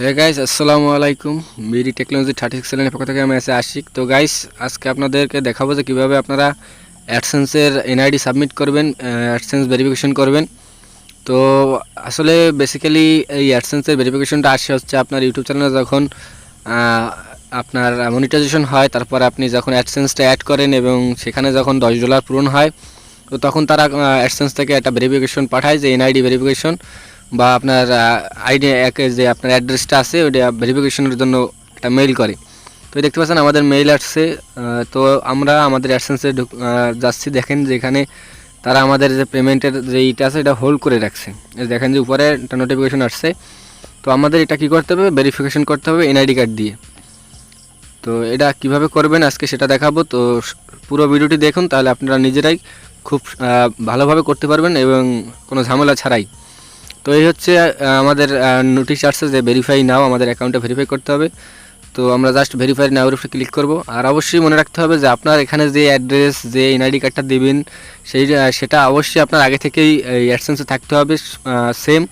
Hey guys, আসসালামু আলাইকুম। BD technology 36 চ্যানেলের পক্ষ থেকে আমি আছি আশিক। তো গাইস, আজকে আপনাদেরকে দেখাবো যে কীভাবে আপনারা অ্যাডসেন্সের এনআইডি সাবমিট করবেন, অ্যাডসেন্স ভেরিফিকেশন করবেন। তো আসলে বেসিক্যালি এই অ্যাডসেন্সের ভেরিফিকেশনটা আসে হচ্ছে আপনার ইউটিউব চ্যানেলে যখন আপনার মনিটাইজেশন হয়, তারপর আপনি যখন অ্যাডসেন্সটা অ্যাড করেন এবং সেখানে যখন $10 পূরণ হয়, তো তখন তারা অ্যাডসেন্স থেকে একটা ভেরিফিকেশন পাঠায় যে এনআইডি ভেরিফিকেশন বা আপনার আইডি যে আপনার অ্যাড্রেসটা আছে ওইটা ভেরিফিকেশনের জন্য একটা মেইল করে। তো দেখতে পাচ্ছেন আমাদের মেইল আসছে। তো আমরা আমাদের অ্যাডসেন্সে যাচ্ছি, দেখেন যে এখানে তারা আমাদের যে পেমেন্টের যে এইটা আছে এটা হোল্ড করে রাখছে। দেখেন যে উপরে একটা নোটিফিকেশন আসছে। তো আমাদের এটা কী করতে হবে, ভেরিফিকেশন করতে হবে এনআইডি কার্ড দিয়ে। তো এটা কিভাবে করবেন আজকে সেটা দেখাবো। তো পুরো ভিডিওটি দেখুন, তাহলে আপনারা নিজেরাই খুব ভালোভাবে করতে পারবেন এবং কোনো ঝামেলা ছাড়াই। তো এই হচ্ছে আমাদের নোটিশ আসছে যে ভেরিফাই নাও, আমাদের অ্যাকাউন্টে ভেরিফাই করতে হবে। তো আমরা জাস্ট ভেরিফাই নাওর উপরে ক্লিক করব। আর অবশ্যই মনে রাখতে হবে যে আপনার এখানে যে অ্যাড্রেস, যে এনআইডি কার্ডটা দেবেন সেটা অবশ্যই আপনার আগে থেকেই অ্যাডসেন্সে থাকতে হবে সেম।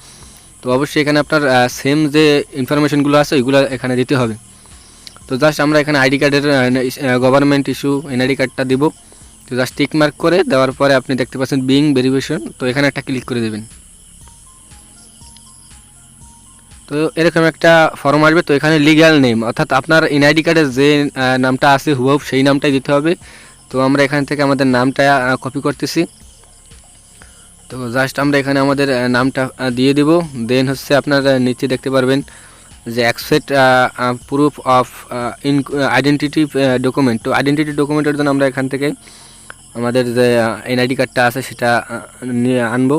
তো অবশ্যই এখানে আপনার সেম যে ইনফরমেশনগুলো আছে ওইগুলো এখানে দিতে হবে। তো জাস্ট আমরা এখানে আইডি কার্ডের গভর্নমেন্ট ইস্যু এনআইডি কার্ডটা দিব। তো জাস্ট টিক মার্ক করে দেওয়ার পরে আপনি দেখতে পাচ্ছেন বিং ভেরিফিকেশন, তো এখানে একটা ক্লিক করে দেবেন। তো এরকম একটা ফর্ম আসবে। তো এখানে লিগ্যাল নেম, অর্থাৎ আপনার এনআইডি কার্ডের যে নামটা আছে হুবহু সেই নামটাই দিতে হবে। তো আমরা এখান থেকে আমাদের নামটা কপি করতেছি। তো জাস্ট আমরা এখানে আমাদের নামটা দিয়ে দিব। দেন হচ্ছে আপনার নিচে দেখতে পারবেন যে accept proof of identity document. তো আইডেন্টিটি ডকুমেন্টের জন্য আমরা এখান থেকে আমাদের যে এনআইডি কার্ডটা আছে সেটা নিয়ে আনবো।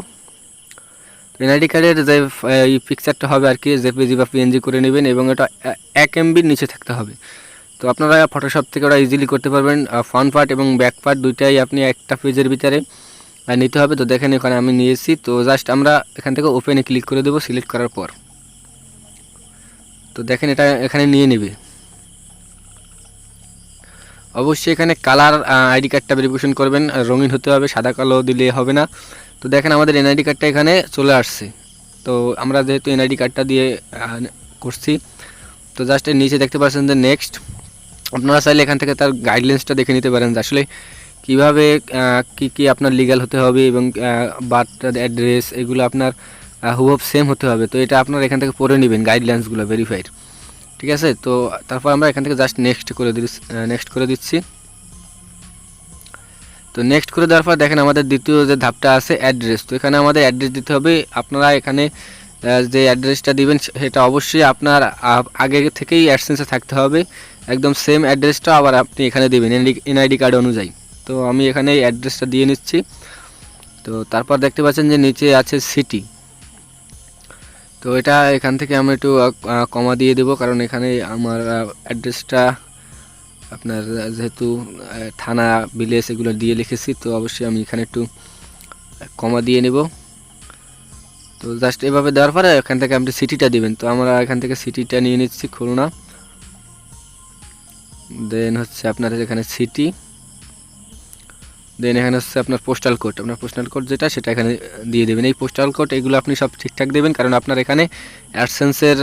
এনআইডি কার্ডের যে এই পিকচারটা হবে আর কি, জেপিজি বা পিএনজি করে নেবেন এবং এটা 1 MBর নিচে থাকতে হবে। তো আপনারা ফটোশপ থেকে ওটা ইজিলি করতে পারবেন। ফ্রন্ট পার্ট এবং ব্যাক পার্ট দুইটাই আপনি একটা পেজের ভিতরে নিতে হবে। তো দেখেন এখানে আমি নিয়েছি। তো জাস্ট আমরা এখান থেকে ওপেনে ক্লিক করে দেবো সিলেক্ট করার পর। তো দেখেন এটা এখানে নিয়ে নেবে। অবশ্যই এখানে কালার আইডি কার্ডটা ভেরিফিকেশন করবেন, রঙিন হতে হবে, সাদা কালো দিলে হবে না। তো দেখেন আমাদের এনআইডি কার্ডটা এখানে চলে আসছে। তো আমরা যেহেতু এনআইডি কার্ডটা দিয়ে করছি, তো জাস্ট এর নিচে দেখতে পাচ্ছেন যে নেক্সট। আপনারা চাইলে এখান থেকে তার গাইডলাইন্সটা দেখে নিতে পারেন যে আসলে কীভাবে কী আপনার লিগ্যাল হতে হবে এবং বার্থ অ্যাড্রেস এগুলো আপনার হুবহু সেম হতে হবে। তো এটা আপনারা এখান থেকে পড়ে নেবেন গাইডলাইন্সগুলো ভেরিফাইড, ঠিক আছে। তো তারপর আমরা এখান থেকে জাস্ট নেক্সট করে দিচ্ছি। তো নেক্সট করে দেওয়ার পর দেখেন আমাদের দ্বিতীয় যে ধাপটা আছে অ্যাড্রেস। তো এখানে আমাদের অ্যাড্রেস দিতে হবে। আপনারা এখানে যে অ্যাড্রেসটা দিবেন সেটা অবশ্যই আপনার আগে থেকেই অ্যাডসেন্সে থাকতে হবে, একদম সেম অ্যাড্রেসটা আবার আপনি এখানে দেবেন এনআইডি কার্ড অনুযায়ী। তো আমি এখানে এই অ্যাড্রেসটা দিয়ে নিচ্ছি। তো তারপর দেখতে পাচ্ছেন যে নিচে আছে সিটি। তো এটা এখান থেকে আমি একটু কমা দিয়ে দেবো, কারণ এখানে আমার অ্যাড্রেসটা আপনার যেহেতু থানা ভিলেজ এগুলো দিয়ে লিখেছি, তো অবশ্যই আমি এখানে একটু কমা দিয়ে নেব। তো জাস্ট এভাবে দেওয়ার পরে এখান থেকে আপনি সিটিটা দিবেন। তো আমরা এখান থেকে সিটিটা নিয়ে নিচ্ছি খুলনা। দেন হচ্ছে আপনার এখানে সিটি, দেন এখানে হচ্ছে আপনার পোস্টাল কোড। আপনার পোস্টাল কোড যেটা সেটা এখানে দিয়ে দেবেন। এই পোস্টাল কোড এগুলো আপনি সব ঠিকঠাক দেবেন, কারণ আপনার এখানে অ্যাডসেন্সের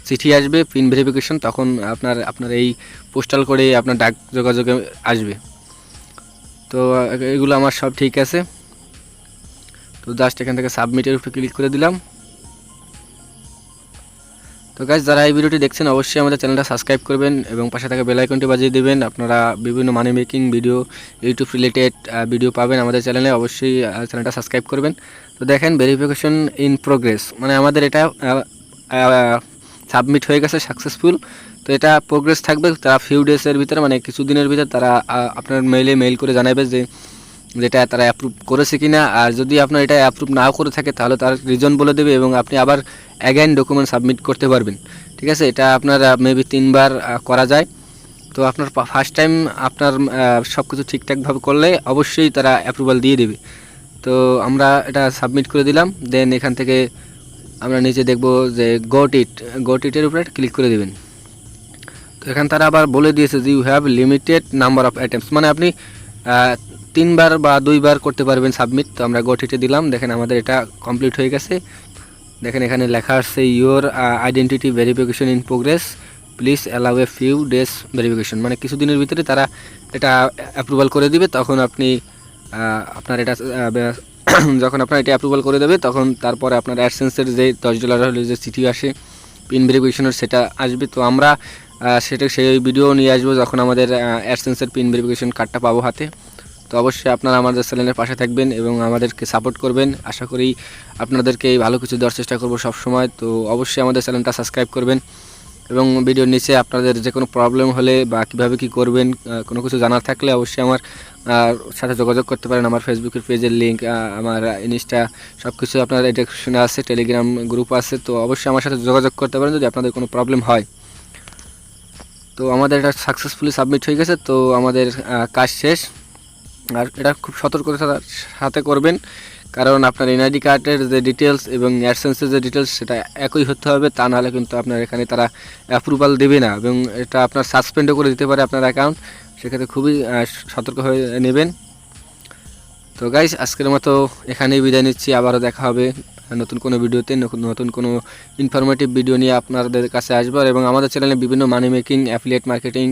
চিঠি আসবে পিন ভেরিফিকেশন, তখন আপনার এই পোস্টাল কোডে আপনার ডাক যোগাযোগে আসবে। তো এগুলো আমার সব ঠিক আছে। তো জাস্ট এখান থেকে সাবমিটের উপরে ক্লিক করে দিলাম। তো গাইস, যারা এই ভিডিওটি দেখছেন অবশ্যই আমাদের চ্যানেলটা সাবস্ক্রাইব করবেন এবং পাশে থাকা বেল আইকনটি বাজিয়ে দেবেন। আপনারা বিভিন্ন মানি making video, YouTube related video পাবেন আমাদের চ্যানেলে, অবশ্যই চ্যানেলটা সাবস্ক্রাইব করবেন। তো দেখেন ভেরিফিকেশন ইন প্রোগ্রেস, মানে আমাদের এটা সাবমিট হয়ে গেছে সাকসেসফুল। তো এটা প্রোগ্রেস থাকবে তারা ফিউ ডেজের ভিতরে, মানে কিছুদিনের ভিতরে তারা আপনার মেইল করে জানাবে যে যেটা তারা অ্যাপ্রুভ করেছে কিনা। আর যদি আপনার এটা অ্যাপ্রুভ নাও করে থাকে তাহলে তার রিজন বলে দেবে এবং আপনি আবার অ্যাগেন ডকুমেন্ট সাবমিট করতে পারবেন, ঠিক আছে। এটা আপনার মেবি 3 বার করা যায়। তো আপনার ফার্স্ট টাইম আপনার সব কিছু ঠিকঠাকভাবে করলে অবশ্যই তারা অ্যাপ্রুভাল দিয়ে দেবে। তো আমরা এটা সাবমিট করে দিলাম। দেন এখান থেকে আমরা নিচে দেখব যে গট ইটের উপরে ক্লিক করে দেবেন। তো এখানে তারা আবার বলে দিয়েছে যে you have limited number of attempts, মানে আপনি 3 বার বা 2 বার করতে পারবেন সাবমিট। তো আমরা গট ইটে দিলাম। দেখেন আমাদের এটা কমপ্লিট হয়ে গেছে। দেখেন এখানে লেখা আছে your identity verification in progress, please allow a few days verification, মানে কিছুদিনের ভিতরে তারা এটা অ্যাপ্রুভাল করে দিবে। তখন আপনি আপনার এটা যখন আপনার এটা অ্যাপ্রুভাল করে দেবে তখন তারপরে আপনার অ্যাডসেন্সের যে $10 হলে যে চিঠি আসে পিন ভেরিফিকেশনের সেটা আসবে। তো আমরা সেই ভিডিও নিয়ে আসবো যখন আমাদের অ্যাডসেন্সের পিন ভেরিফিকেশন কার্ডটা পাবো হাতে। তো অবশ্যই আপনারা আমাদের চ্যানেলের পাশে থাকবেন এবং আমাদেরকে সাপোর্ট করবেন। আশা করি আপনাদেরকে ভালো কিছু দেওয়ার চেষ্টা করব সব সময়। তো অবশ্যই আমাদের চ্যানেলটা সাবস্ক্রাইব করবেন এবং ভিডিওর নিচে আপনাদের যে কোনো প্রবলেম হলে বা কীভাবে কী করবেন কোনো কিছু জানার থাকলে অবশ্যই আমার সাথে যোগাযোগ করতে পারেন। আমার ফেসবুকের পেজের লিঙ্ক, আমার ইনস্টা সব কিছু আপনার ডেসক্রিপশনে আছে, টেলিগ্রাম গ্রুপ আছে। তো অবশ্যই আমার সাথে যোগাযোগ করতে পারেন যদি আপনাদের কোনো প্রবলেম হয়। তো আমাদের এটা সাকসেসফুলি সাবমিট হয়ে গেছে। তো আমাদের কাজ শেষ। আর এটা খুব সতর্কতার সাথে করবেন, কারণ আপনার এনআইডি কার্ডের যে ডিটেলস এবং অ্যাডসেন্সের যে ডিটেলস সেটা একই হতে হবে, তা নাহলে কিন্তু আপনার এখানে তারা অ্যাপ্রুভাল দেবে না এবং এটা আপনার সাসপেন্ডও করে দিতে পারে আপনার অ্যাকাউন্ট। সেক্ষেত্রে খুবই সতর্ক হয়ে নেবেন। তো গাইস, আজকের মতো এখানেই বিদায় নিচ্ছি। আবারও দেখা হবে নতুন কোনো ভিডিওতে, নতুন কোনো ইনফরমেটিভ ভিডিও নিয়ে আপনাদের কাছে আসবো। এবং আমাদের চ্যানেলে বিভিন্ন মানি মেকিং, অ্যাফিলিয়েট মার্কেটিং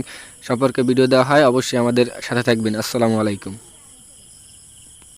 সম্পর্কে ভিডিও দেওয়া হয়। অবশ্যই আমাদের সাথে থাকবেন। আসসালামু আলাইকুম।